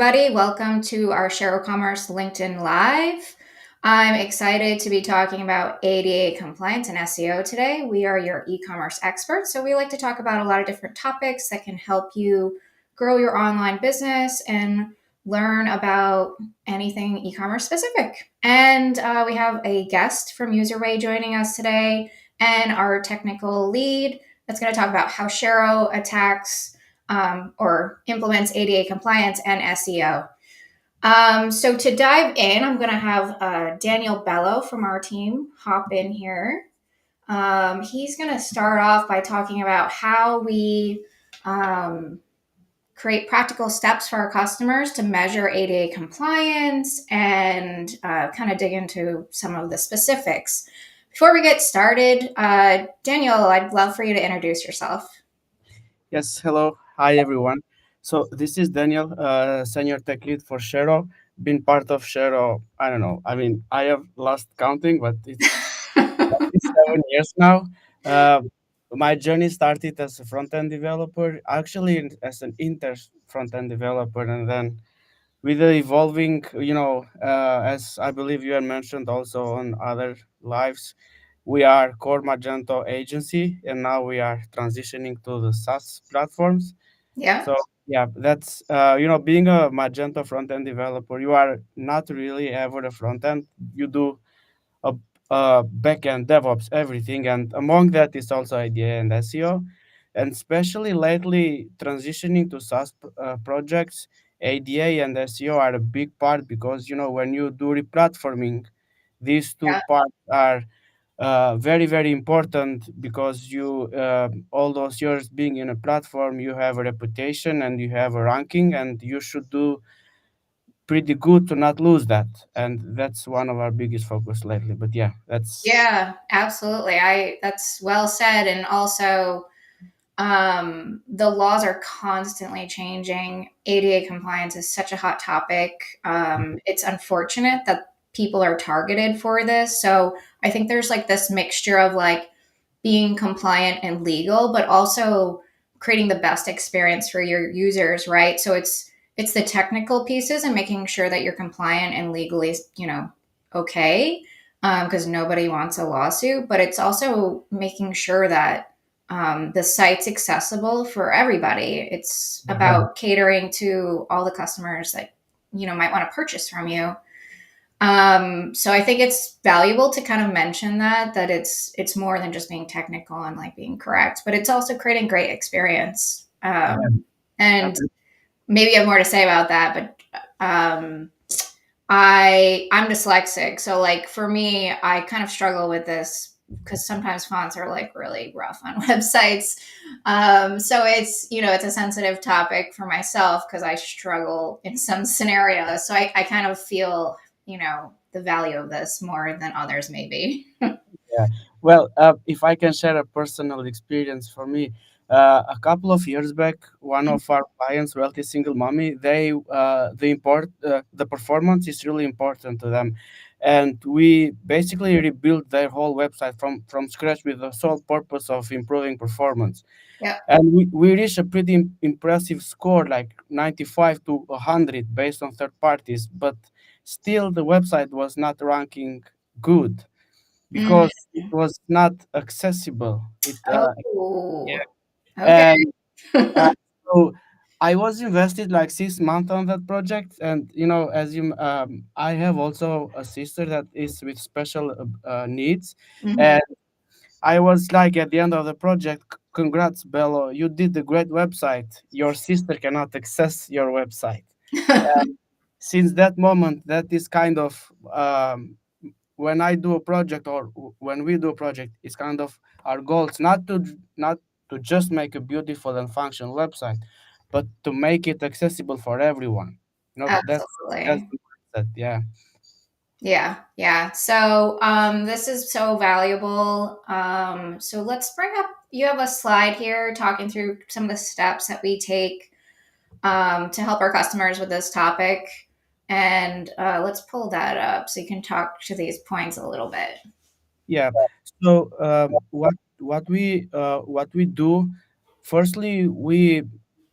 Everybody, welcome to our Shero Commerce LinkedIn Live. I'm excited to be talking about ADA compliance and SEO today. We are your e-commerce experts, so we like to talk about a lot of different topics that can help you grow your online business and learn about anything e-commerce specific. And we have a guest from UserWay joining us today, and our technical lead that's going to talk about how Shero attacks or implements ADA compliance and SEO. So to dive in, I'm going to have Daniel Bello from our team hop in here. He's going to start off by talking about how we create practical steps for our customers to measure ADA compliance and kind of dig into some of the specifics. Before we get started, Daniel, I'd love for you to introduce yourself. Yes, hello. Hi, everyone. So this is Daniel, senior tech lead for Shero. Been part of Shero, I don't know. I mean, I have lost counting, but it's at least 7 years now. Uh, my journey started as a front-end developer, actually as an inter front-end developer, and then with the evolving, as I believe you had mentioned also on other lives, we are core Magento agency, and now we are transitioning to the SaaS platforms. Yeah. So yeah, that's being a Magento front end developer, you are not really ever a front end. You do a, back end DevOps, everything, and among that is also IDEA and SEO. And especially lately, transitioning to SaaS projects, ADA and SEO are a big part because when you do replatforming, these two Yeah. parts are very very important because you all those years being in a platform, you have a reputation and you have a ranking, and you should do pretty good to not lose that. And that's one of our biggest focus lately. But yeah, that's Yeah, absolutely. I That's well said. And also, the laws are constantly changing. ADA compliance is such a hot topic. It's unfortunate that people are targeted for this. So I think there's like this mixture of like being compliant and legal, but also creating the best experience for your users, right? So it's the technical pieces and making sure that you're compliant and legally, okay, because nobody wants a lawsuit. But it's also making sure that the site's accessible for everybody. It's about catering to all the customers that might want to purchase from you. So I think it's valuable to kind of mention that it's more than just being technical and like being correct, but it's also creating great experience. And maybe you have more to say about that, but I'm dyslexic, so like for me, I kind of struggle with this because sometimes fonts are like really rough on websites. So it's a sensitive topic for myself because I struggle in some scenarios. So I kind of feel the value of this more than others maybe. Yeah. Well, if I can share a personal experience for me, a couple of years back, one of our clients, wealthy single mommy, the performance is really important to them, and we basically rebuilt their whole website from scratch with the sole purpose of improving performance. Yeah. And we reached a pretty impressive score, like 95 to 100 based on third parties, but still the website was not ranking good Mm. because it was not accessible. Oh, okay. And uh, so I was invested like 6 months on that project, and I have also a sister that is with special needs, Mhm. and I was like at the end of the project, congrats, Bello, you did a great website. Your sister cannot access your website. Since that moment, that is kind of when I do a project or when we do a project, it's kind of our goals not to just make a beautiful and functional website, but to make it accessible for everyone. That's Absolutely. the mindset. Yeah. Yeah, yeah. So this is so valuable. So let's bring up, you have a slide here talking through some of the steps that we take to help our customers with this topic. And let's pull that up so you can talk to these points a little bit. Yeah. So what we do? Firstly, we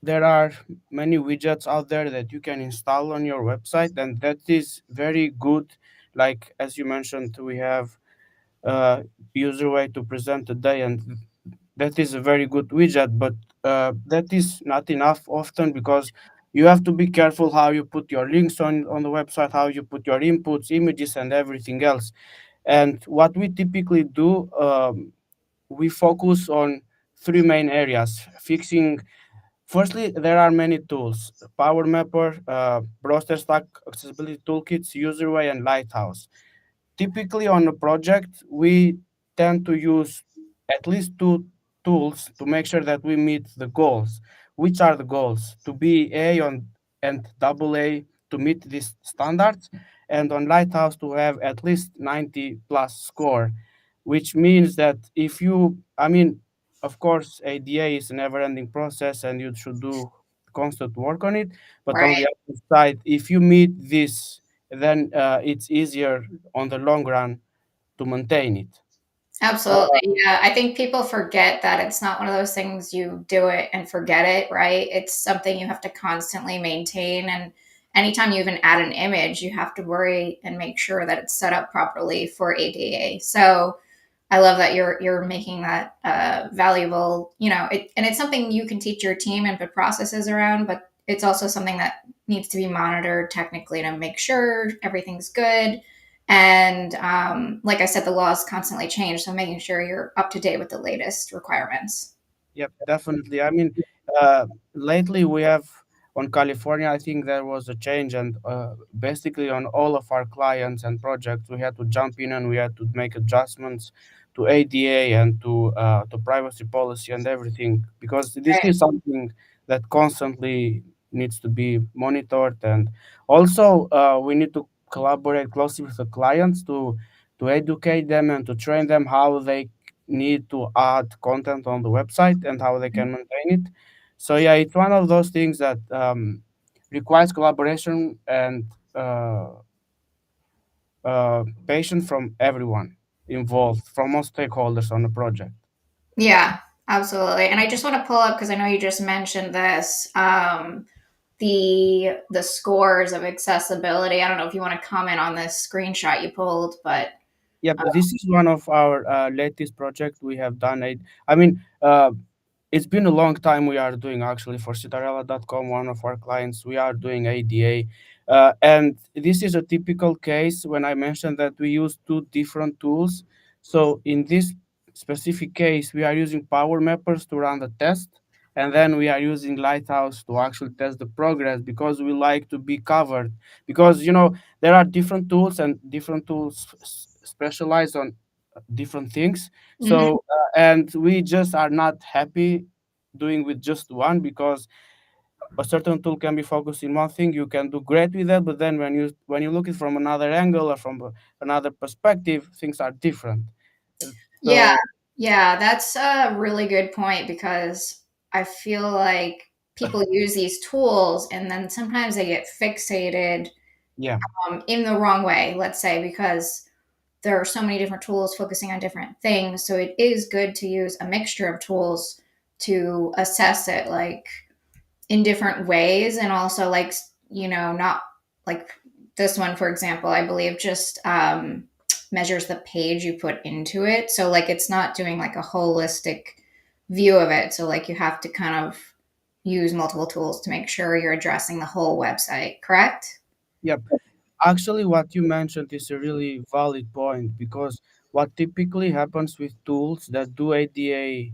there are many widgets out there that you can install on your website, and that is very good. Like as you mentioned, we have uh, UserWay to present today, and that is a very good widget. But that is not enough often, because you have to be careful how you put your links on the website, how you put your inputs, images, and everything else. And what we typically do, we focus on three main areas: fixing. Firstly, there are many tools: Power Mapper, Browser Stack Accessibility Toolkits, UserWay, and Lighthouse. Typically, on a project, we tend to use at least two tools to make sure that we meet the goals. Which are the goals? To be A on and double A to meet these standards, and on Lighthouse to have at least 90 plus score, which means that if you, I mean, of course, ADA is a never ending process and you should do constant work on it. But on the Right. other side, if you meet this, then it's easier on the long run to maintain it. Uh, Absolutely. Yeah. I think people forget that it's not one of those things you do it and forget it, right? It's something you have to constantly maintain. And anytime you even add an image, you have to worry and make sure that it's set up properly for ADA. So I love that you're making that valuable, and it's something you can teach your team and put processes around, but it's also something that needs to be monitored technically to make sure everything's good. And like I said, the laws constantly change, so making sure you're up to date with the latest requirements. Yep, definitely. I mean, lately we have on California, I think there was a change, and basically on all of our clients and projects, we had to jump in and we had to make adjustments to ADA and to privacy policy and everything, because this Right. is something that constantly needs to be monitored. And also, we need to collaborate closely with the clients to educate them and to train them how they need to add content on the website and how they can maintain it. So yeah, it's one of those things that requires collaboration and patience from everyone involved, from all stakeholders on the project. Yeah, absolutely. And I just want to pull up because I know you just mentioned this. The scores of accessibility. I don't know if you want to comment on this screenshot you pulled, but Yep, this is one of our latest projects we have done. I mean, it's been a long time we are doing, actually, for Citarella.com, one of our clients, we are doing ADA. And this is a typical case when I mentioned that we use two different tools. So in this specific case, we are using Power Mappers to run the test. And then we are using Lighthouse to actually test the progress, because we like to be covered. Because, there are different tools, and different tools specialize on different things. mhm. So and we just are not happy doing with just one, because a certain tool can be focused in one thing, you can do great with that, but then when you look it from another angle or from another perspective, things are different. Uh, Yeah, so yeah, that's a really good point because I feel like people use these tools and then sometimes they get fixated yeah. in the wrong way, let's say, because there are so many different tools focusing on different things. So it is good to use a mixture of tools to assess it, like in different ways, and also like not like this one, for example, I believe just measures the page you put into it, so like it's not doing like a holistic view of it, so like you have to kind of use multiple tools to make sure you're addressing the whole website, correct? Yep. Actually, what you mentioned is a really valid point, because what typically happens with tools that do ADA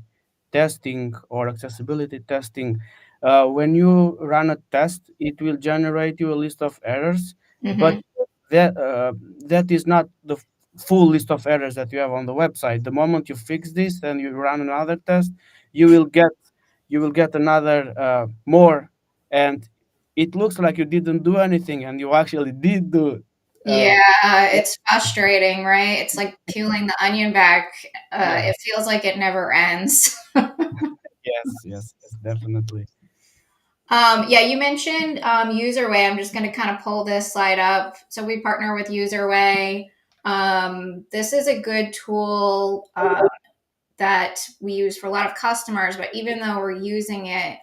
testing or accessibility testing, when you run a test, it will generate you a list of errors, but Mm-hmm. that that is not the full list of errors that you have on the website. The moment you fix this and you run another test, you will get another more, and it looks like you didn't do anything, and you actually did do. Uh, Yeah, it's frustrating, right? It's like peeling the onion back. yeah. It feels like it never ends. Yes. Yes. Yes. Definitely. Yeah, you mentioned UserWay. I'm just going to kind of pull this slide up. So we partner with UserWay. This is a good tool that we use for a lot of customers, but even though we're using it,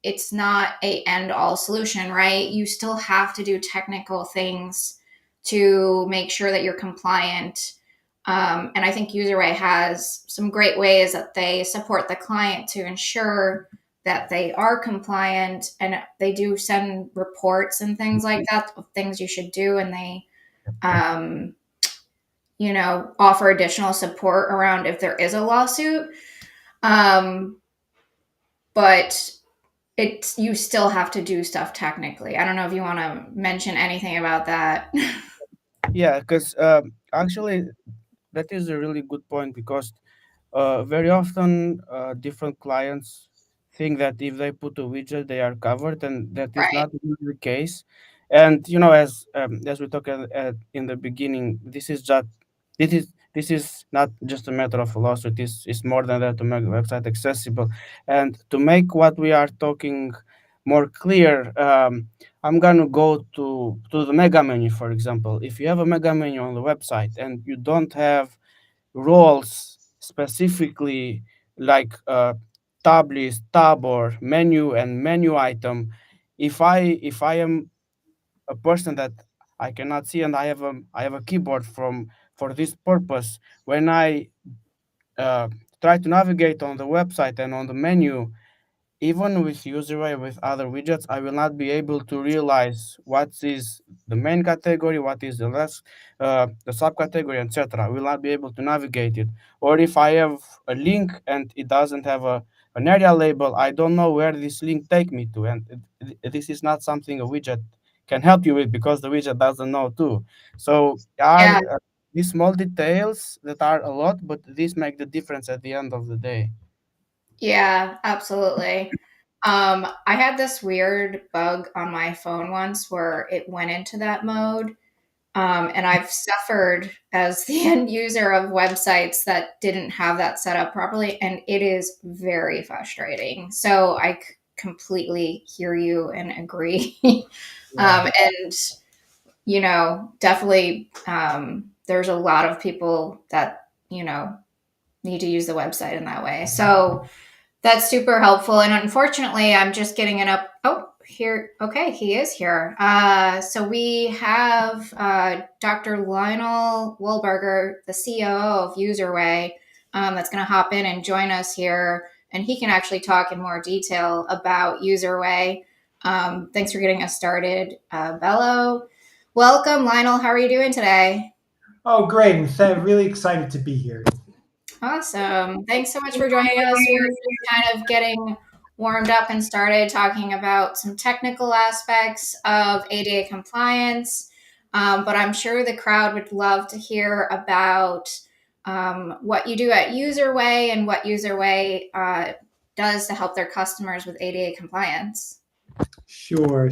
it's not a end all solution, right? You still have to do technical things to make sure that you're compliant. And I think UserWay has some great ways that they support the client to ensure that they are compliant, and they do send reports and things like that of things you should do, and they um, offer additional support around if there is a lawsuit. Um, but it's you still have to do stuff technically. I don't know if you want to mention anything about that. Yeah, because actually that is a really good point because very often different clients think that if they put a widget they are covered, and that is Right. not really the case. And as we talked in the beginning, this is not just a matter of a lawsuit. It's more than that, to make the website accessible and to make what we are talking more clear. I'm gonna go to the mega menu, for example. If you have a mega menu on the website and you don't have roles specifically like tab list, tab, or menu and menu item, if I am a person that I cannot see and I have a keyboard for this purpose, when I uh, try to navigate on the website and on the menu, even with UserWay, with other widgets, I will not be able to realize what is the main category, what is the subcategory, etc. I will not be able to navigate it. Or if I have a link and it doesn't have an area label, I don't know where this link take me to, and this is not something a widget can help you with because the widget doesn't know too. So Yeah. are these small details that are a lot, but these make the difference at the end of the day. Yeah, absolutely. I had this weird bug on my phone once where it went into that mode. And I've suffered as the end user of websites that didn't have that set up properly, and it is very frustrating. So I completely hear you and agree. Yeah. And definitely, there's a lot of people that need to use the website in that way. So that's super helpful. And unfortunately, I'm just getting it up. Oh, here. Okay, he is here. So we have Dr. Lionel Wolberger, the COO of UserWay, that's going to hop in and join us here. And he can actually talk in more detail about UserWay. Thanks for getting us started, Bello. Welcome, Lionel. How are you doing today? Oh, great. I'm really excited to be here. Awesome. Thanks so much for joining us. We're just kind of getting warmed up and started talking about some technical aspects of ADA compliance. But I'm sure the crowd would love to hear about what you do at UserWay and what UserWay does to help their customers with ADA compliance. Sure.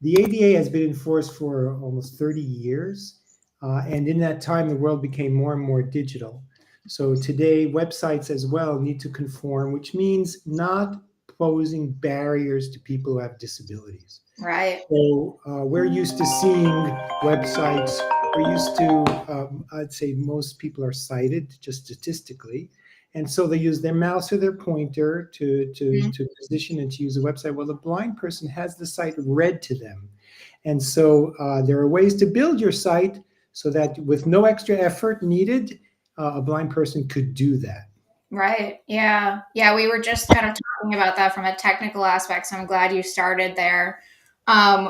The ADA has been enforced for almost 30 years. And in that time, the world became more and more digital. So today, websites as well need to conform, which means not posing barriers to people who have disabilities. Right. We're used to seeing websites. We're used to, I'd say most people are sighted just statistically. And so they use their mouse or their pointer to position and to use a website. Well, the blind person has the site read to them. And so there are ways to build your site so that with no extra effort needed, a blind person could do that. Right. Yeah. Yeah. We were just kind of talking about that from a technical aspect. So I'm glad you started there.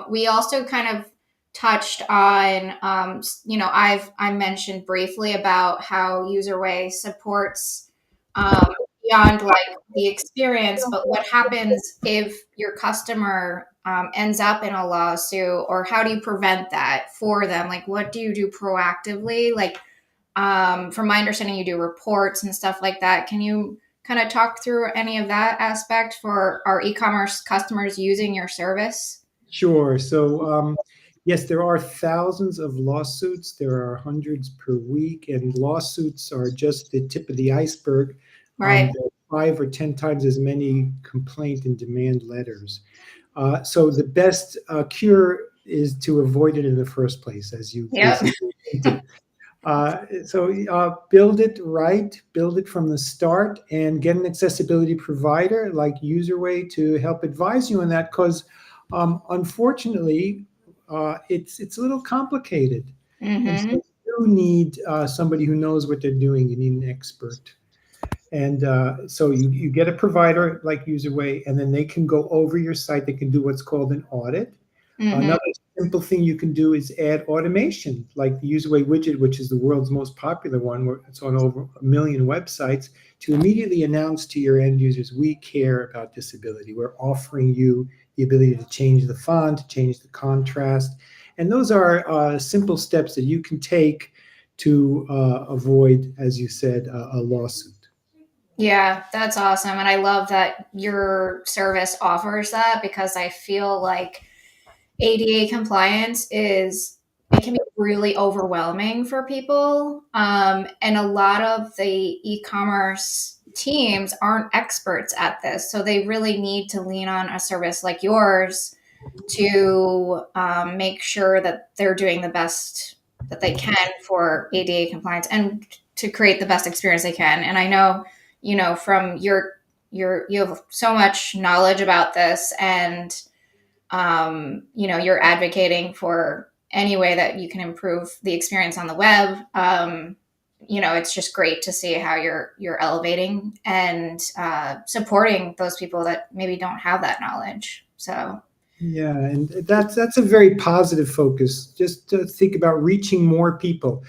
We also kind of touched on, I mentioned briefly about how UserWay supports beyond like the experience, but what happens if your customer ends up in a lawsuit, or how do you prevent that for them? Like, what do you do proactively? Like, from my understanding, you do reports and stuff like that. Can you kind of talk through any of that aspect for our e-commerce customers using your service? Sure. Yes, there are thousands of lawsuits. There are hundreds per week, and lawsuits are just the tip of the iceberg. Right. There are 5 or 10 times as many complaint and demand letters. So the best cure is to avoid it in the first place, as you Yep. basically hinted. Build it right, build it from the start, and get an accessibility provider like UserWay to help advise you on that. Because unfortunately, it's a little complicated, and Mm-hmm. so you need somebody who knows what they're doing. You need an expert. And so you get a provider like UserWay, and then they can go over your site. They can do what's called an audit. Mm-hmm. Another simple thing you can do is add automation, like the UserWay widget, which is the world's most popular one, where it's on over 1 million websites, to immediately announce to your end users, we care about disability. We're offering you the ability to change the font, change the contrast. And those are simple steps that you can take to avoid, as you said, a lawsuit. Yeah, that's awesome. And I love that your service offers that, because I feel like ADA compliance is, it can be really overwhelming for people. And a lot of the e-commerce teams aren't experts at this. So they really need to lean on a service like yours to make sure that they're doing the best that they can for ADA compliance and to create the best experience they can. And I know, from you have so much knowledge about this, and you're advocating for any way that you can improve the experience on the web. It's just great to see how you're elevating and supporting those people that maybe don't have that knowledge. So Yeah, and that's a very positive focus. Just to think about reaching more people.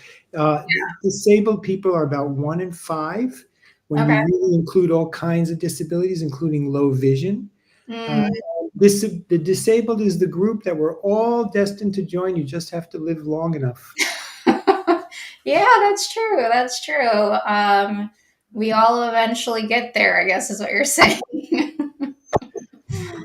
Disabled people are about 1 in 5 when you okay. really include all kinds of disabilities, including low vision. Uh, Mm. the disabled is the group that we're all destined to join. You just have to live long enough. Yeah, that's true. That's true. We all eventually get there, I guess is what you're saying.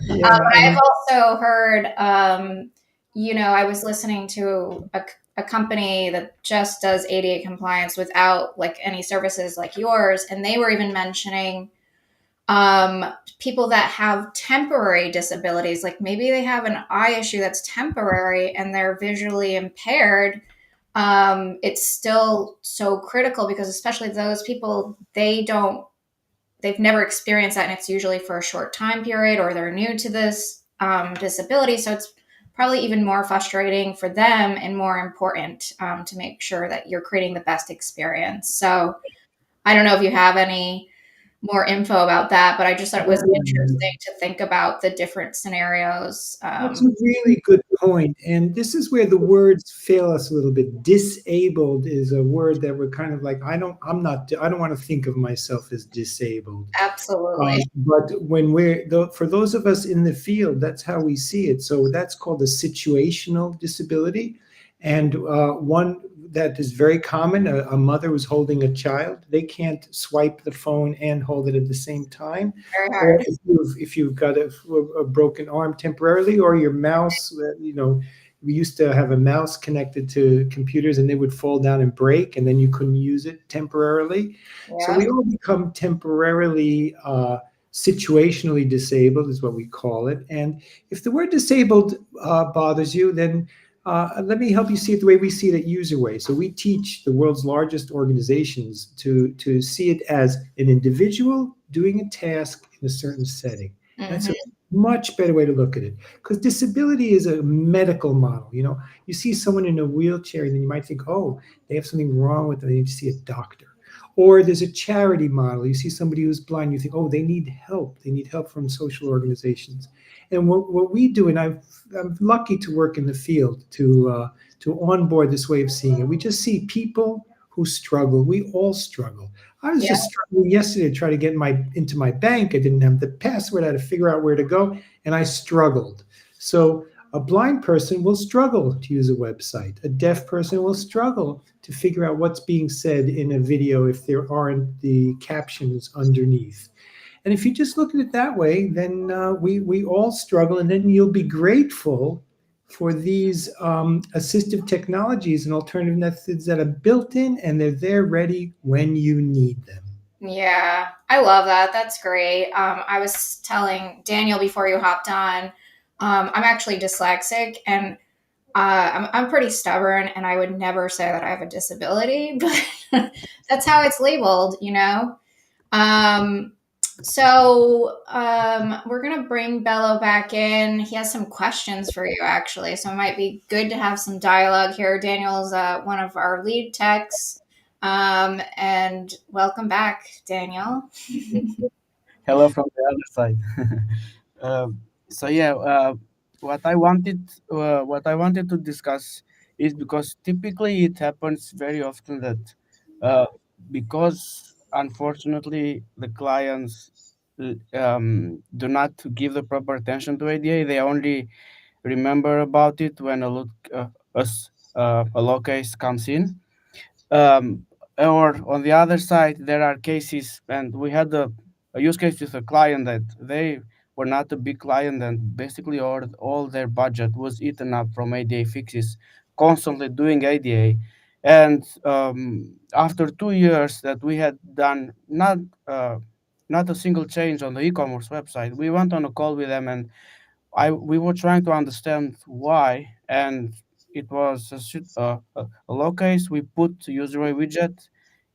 Yeah, I've and also heard, I was listening to a company that just does ADA compliance without like any services like yours, and they were even mentioning people that have temporary disabilities, like maybe they have an eye issue that's temporary and they're visually impaired. It's still so critical, because especially those people, they've never experienced that, and it's usually for a short time period, or they're new to this disability. So it's probably even more frustrating for them and more important to make sure that you're creating the best experience. So I don't know if you have any more info about that, but I just thought it was interesting to think about the different scenarios. that's a really good point. And this is where the words fail us a little bit. Disabled is a word that we're kind of like, I don't want to think of myself as disabled. Absolutely. But when for those of us in the field, that's how we see it. So that's called a situational disability. And one that is very common, a mother who's holding a child, they can't swipe the phone and hold it at the same time. Very Or hard. if you've got a broken arm temporarily, or your mouse, we used to have a mouse connected to computers and they would fall down and break, and then you couldn't use it temporarily. So Yeah. we all become temporarily situationally disabled, is what we call it. And if the word disabled bothers you, then let me help you see it the way we see it at UserWay. So we teach the world's largest organizations to see it as an individual doing a task in a certain setting. That's Hmm. a much better way to look at it, because disability is a medical model. You see someone in a wheelchair, and then you might think, oh, they have something wrong with them. They need to see a doctor. Or there's a charity model. You see somebody who's blind, you think, oh, they need help. They need help from social organizations. And what we do, and I'm lucky to work in the field to onboard this way of seeing it. We just see people who struggle. We all struggle. I was Yeah. just struggling yesterday to try to get into my bank. I didn't have the password. I had to figure out where to go, and I struggled. So a blind person will struggle to use a website. A deaf person will struggle to figure out what's being said in a video if there aren't the captions underneath. And if you just look at it that way, then we all struggle, and then you'll be grateful for these assistive technologies and alternative methods that are built in, and they're there ready when you need them. Yeah, I love that. That's great. I was telling Daniel before you hopped on, I'm actually dyslexic, and I'm pretty stubborn, and I would never say that I have a disability, but that's how it's labeled, you know. Um, we're gonna bring Bello back in. He has some questions for you, actually. So it might be good to have some dialogue here. Daniel's one of our lead techs, and welcome back, Daniel. Hello from the other side. So yeah, what I wanted to discuss is because typically it happens very often that uh, because unfortunately the clients do not give the proper attention to ADA, they only remember about it when a law case comes in. um, or on the other side, there are cases, and we had a use case with a client that they were not a big client, and basically all their budget was eaten up from ADA fixes, constantly doing ADA. And after 2 years that we had done not a single change on the e-commerce website, we went on a call with them, and we were trying to understand why, and it was a low case. We put UserWay widget,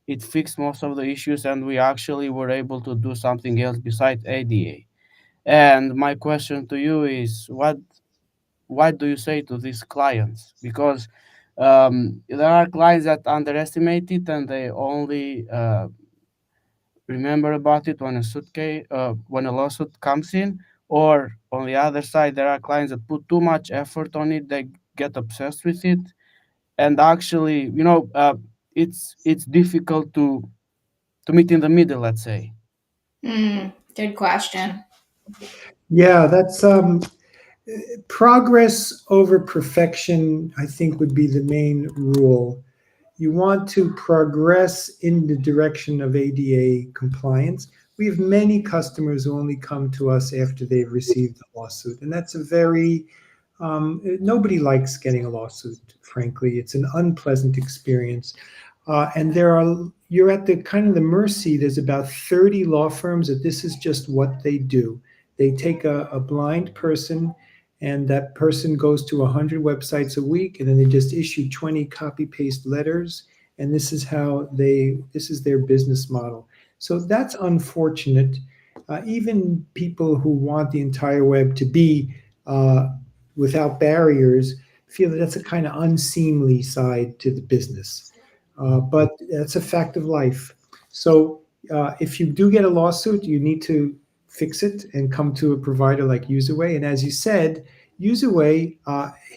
it fixed most of the issues, and we actually were able to do something else besides ADA. And my question to you is, what do you say to these clients? Because there are clients that underestimate it and they only remember about it when a lawsuit comes in, or on the other side there are clients that put too much effort on it, they get obsessed with it, and actually it's difficult to meet in the middle, let's say. Good question. Yeah, that's progress over perfection, I think, would be the main rule. You want to progress in the direction of ADA compliance. We have many customers who only come to us after they've received a lawsuit, and that's a very nobody likes getting a lawsuit. Frankly, it's an unpleasant experience, and you're at the kind of the mercy. There's about 30 law firms that this is just what they do. They take a blind person, and that person goes to 100 websites a week, and then they just issue 20 copy paste letters, and this is their business model. So that's unfortunate. Even people who want the entire web to be without barriers feel that that's a kind of unseemly side to the business. But that's a fact of life. So if you do get a lawsuit, you need to fix it and come to a provider like UserWay. And as you said, UserWay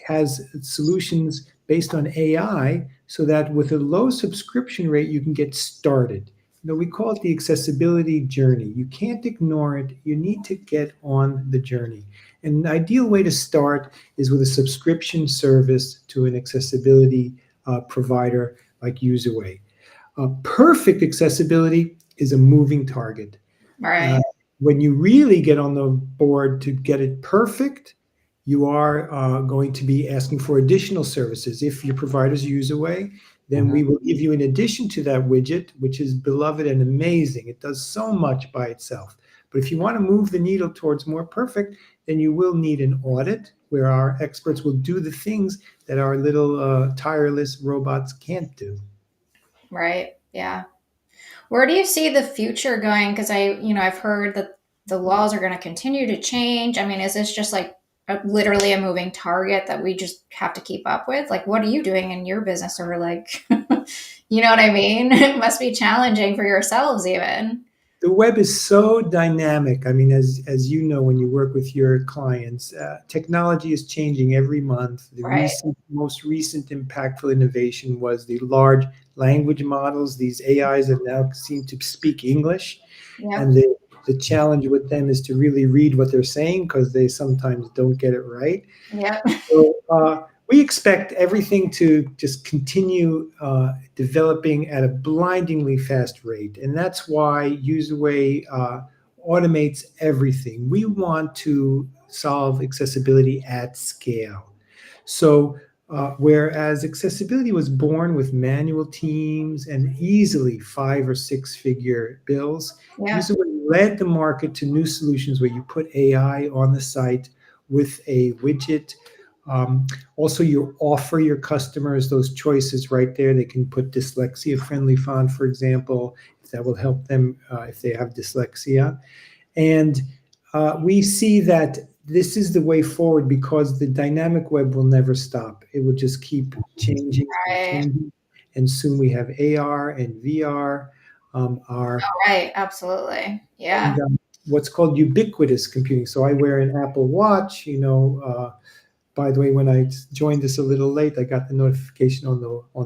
has solutions based on AI so that with a low subscription rate, you can get started. We call it the accessibility journey. You can't ignore it. You need to get on the journey. And an ideal way to start is with a subscription service to an accessibility provider like UserWay. Perfect accessibility is a moving target. Right. When you really get on the board to get it perfect, you are going to be asking for additional services. If your providers use UserWay, then we will give you, in addition to that widget, which is beloved and amazing. It does so much by itself. But if you want to move the needle towards more perfect, then you will need an audit where our experts will do the things that our little tireless robots can't do. Right. Yeah. Where do you see the future going? Because I've heard that the laws are going to continue to change. I mean, is this just like literally a moving target that we just have to keep up with? Like, what are you doing in your business? Or like, you know what I mean? It must be challenging for yourselves even. The web is so dynamic. I mean, as you know, when you work with your clients, technology is changing every month. The Right. most recent impactful innovation was the large language models, these AIs that now seem to speak English. Yep. And the challenge with them is to really read what they're saying because they sometimes don't get it right. Yep. So we expect everything to just continue developing at a blindingly fast rate. And that's why UserWay automates everything. We want to solve accessibility at scale. So whereas accessibility was born with manual teams and easily 5 or 6 figure bills, Yeah. UserWay led the market to new solutions where you put AI on the site with a widget Also, you offer your customers those choices right there. They can put dyslexia-friendly font, for example, if that will help them if they have dyslexia. And we see that this is the way forward because the dynamic web will never stop. It will just keep changing and Right. changing. And soon we have AR and VR. Our Right. Absolutely. and Yeah. what's called ubiquitous computing. So I wear an Apple Watch. By the way, when I joined this a little late, I got the notification on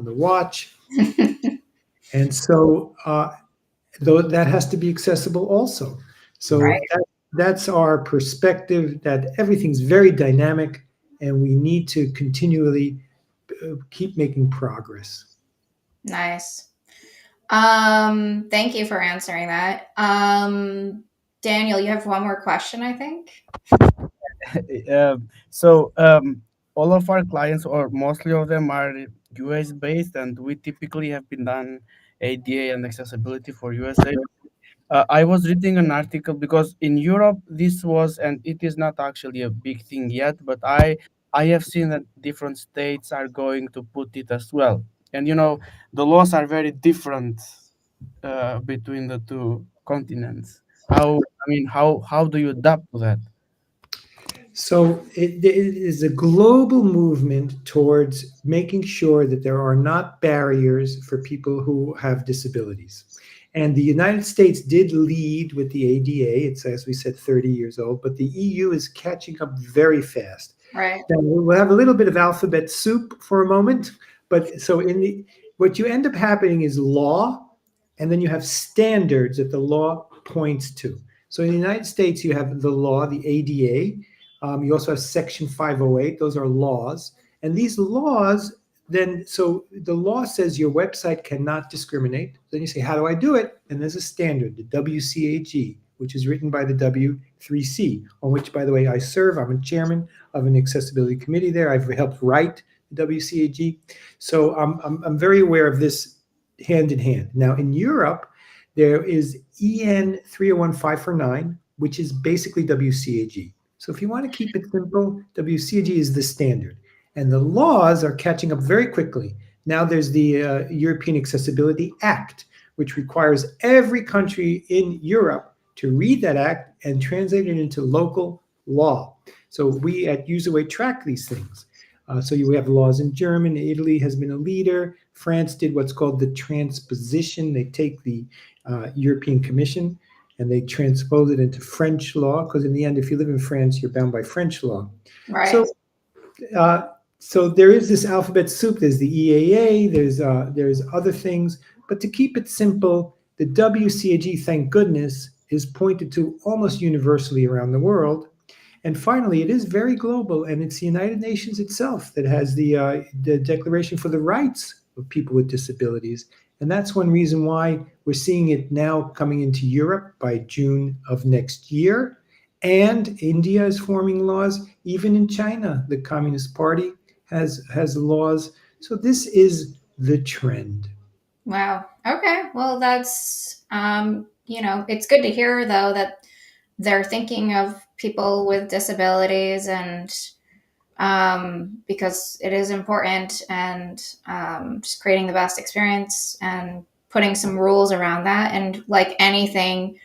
the watch, and so though that has to be accessible also. So Right. that's our perspective. That everything's very dynamic, and we need to continually keep making progress. Nice. Thank you for answering that. Daniel, you have one more question, I think. So all of our clients, or mostly of them, are US based, and we typically have been done ADA and accessibility for USA. I was reading an article because in Europe this was, and it is not actually a big thing yet, but I have seen that different states are going to put it as well. And the laws are very different between the two continents. How do you adapt to that? So it is a global movement towards making sure that there are not barriers for people who have disabilities. And the United States did lead with the ADA. It's, as we said, 30 years old, but the EU is catching up very fast. Right. Now, we'll have a little bit of alphabet soup for a moment, but so what you end up happening is law, and then you have standards that the law points to. So in the United States, you have the law, the ADA. You also have Section 508. Those are laws, and these laws then so the law says your website cannot discriminate. Then you say, how do I do it? And there's a standard, the WCAG, which is written by the W3C, on which, by the way, I serve. I'm a chairman of an accessibility committee there. I've helped write the WCAG. So I'm very aware of this hand in hand. Now, in Europe, there is EN 301-549, which is basically WCAG. So if you want to keep it simple, WCAG is the standard. And the laws are catching up very quickly. Now there's the European Accessibility Act, which requires every country in Europe to read that act and translate it into local law. So we at UserWay track these things. So you have laws in German. Italy has been a leader. France did what's called the transposition. They take the European Commission and they transpose it into French law, because in the end, if you live in France, you're bound by French law. Right. So there is this alphabet soup. There's the EAA. There's other things. But to keep it simple, the WCAG, thank goodness, is pointed to almost universally around the world. And finally, it is very global, and it's the United Nations itself that has the Declaration for the Rights of People with Disabilities. And that's one reason why we're seeing it now coming into Europe by June of next year. And India is forming laws. Even in China, the Communist Party has laws. So this is the trend. Wow. Okay. Well, that's it's good to hear though that they're thinking of people with disabilities, and because it is important, and just creating the best experience and putting some rules around that. And like anything,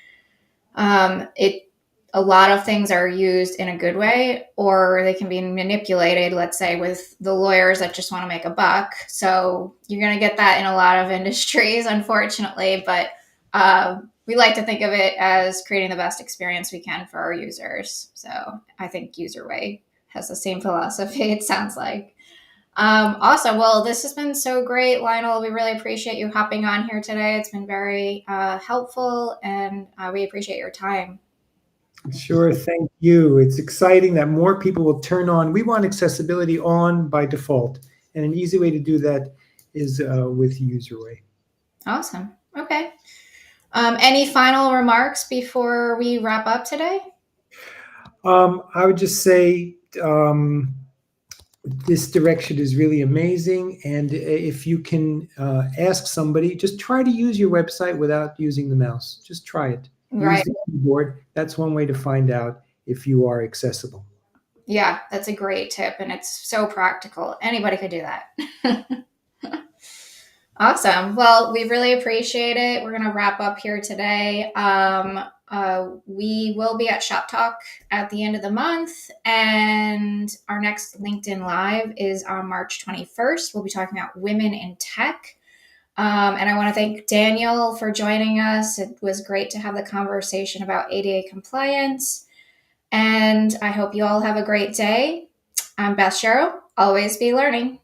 a lot of things are used in a good way, or they can be manipulated, let's say, with the lawyers that just want to make a buck. So you're going to get that in a lot of industries, unfortunately. But we like to think of it as creating the best experience we can for our users. So I think UserWay has the same philosophy, it sounds like. Awesome. Well, this has been so great, Lionel. We really appreciate you hopping on here today. It's been very helpful, and we appreciate your time. Sure, thank you. It's exciting that more people will turn on. We want accessibility on by default, and an easy way to do that is with UserWay. Awesome. Okay. Any final remarks before we wrap up today? I would just say this direction is really amazing, and if you can ask somebody, just try to use your website without using the mouse. Just try it. Right. Use the keyboard. That's one way to find out if you are accessible. Yeah, that's a great tip, and it's so practical. Anybody could do that. Awesome. Well, we really appreciate it. We're going to wrap up here today. We will be at Shop Talk at the end of the month, and our next LinkedIn Live is on March 21st. We'll be talking about women in tech. And I want to thank Daniel for joining us. It was great to have the conversation about ADA compliance. And I hope you all have a great day. I'm Beth Shero. Always be learning.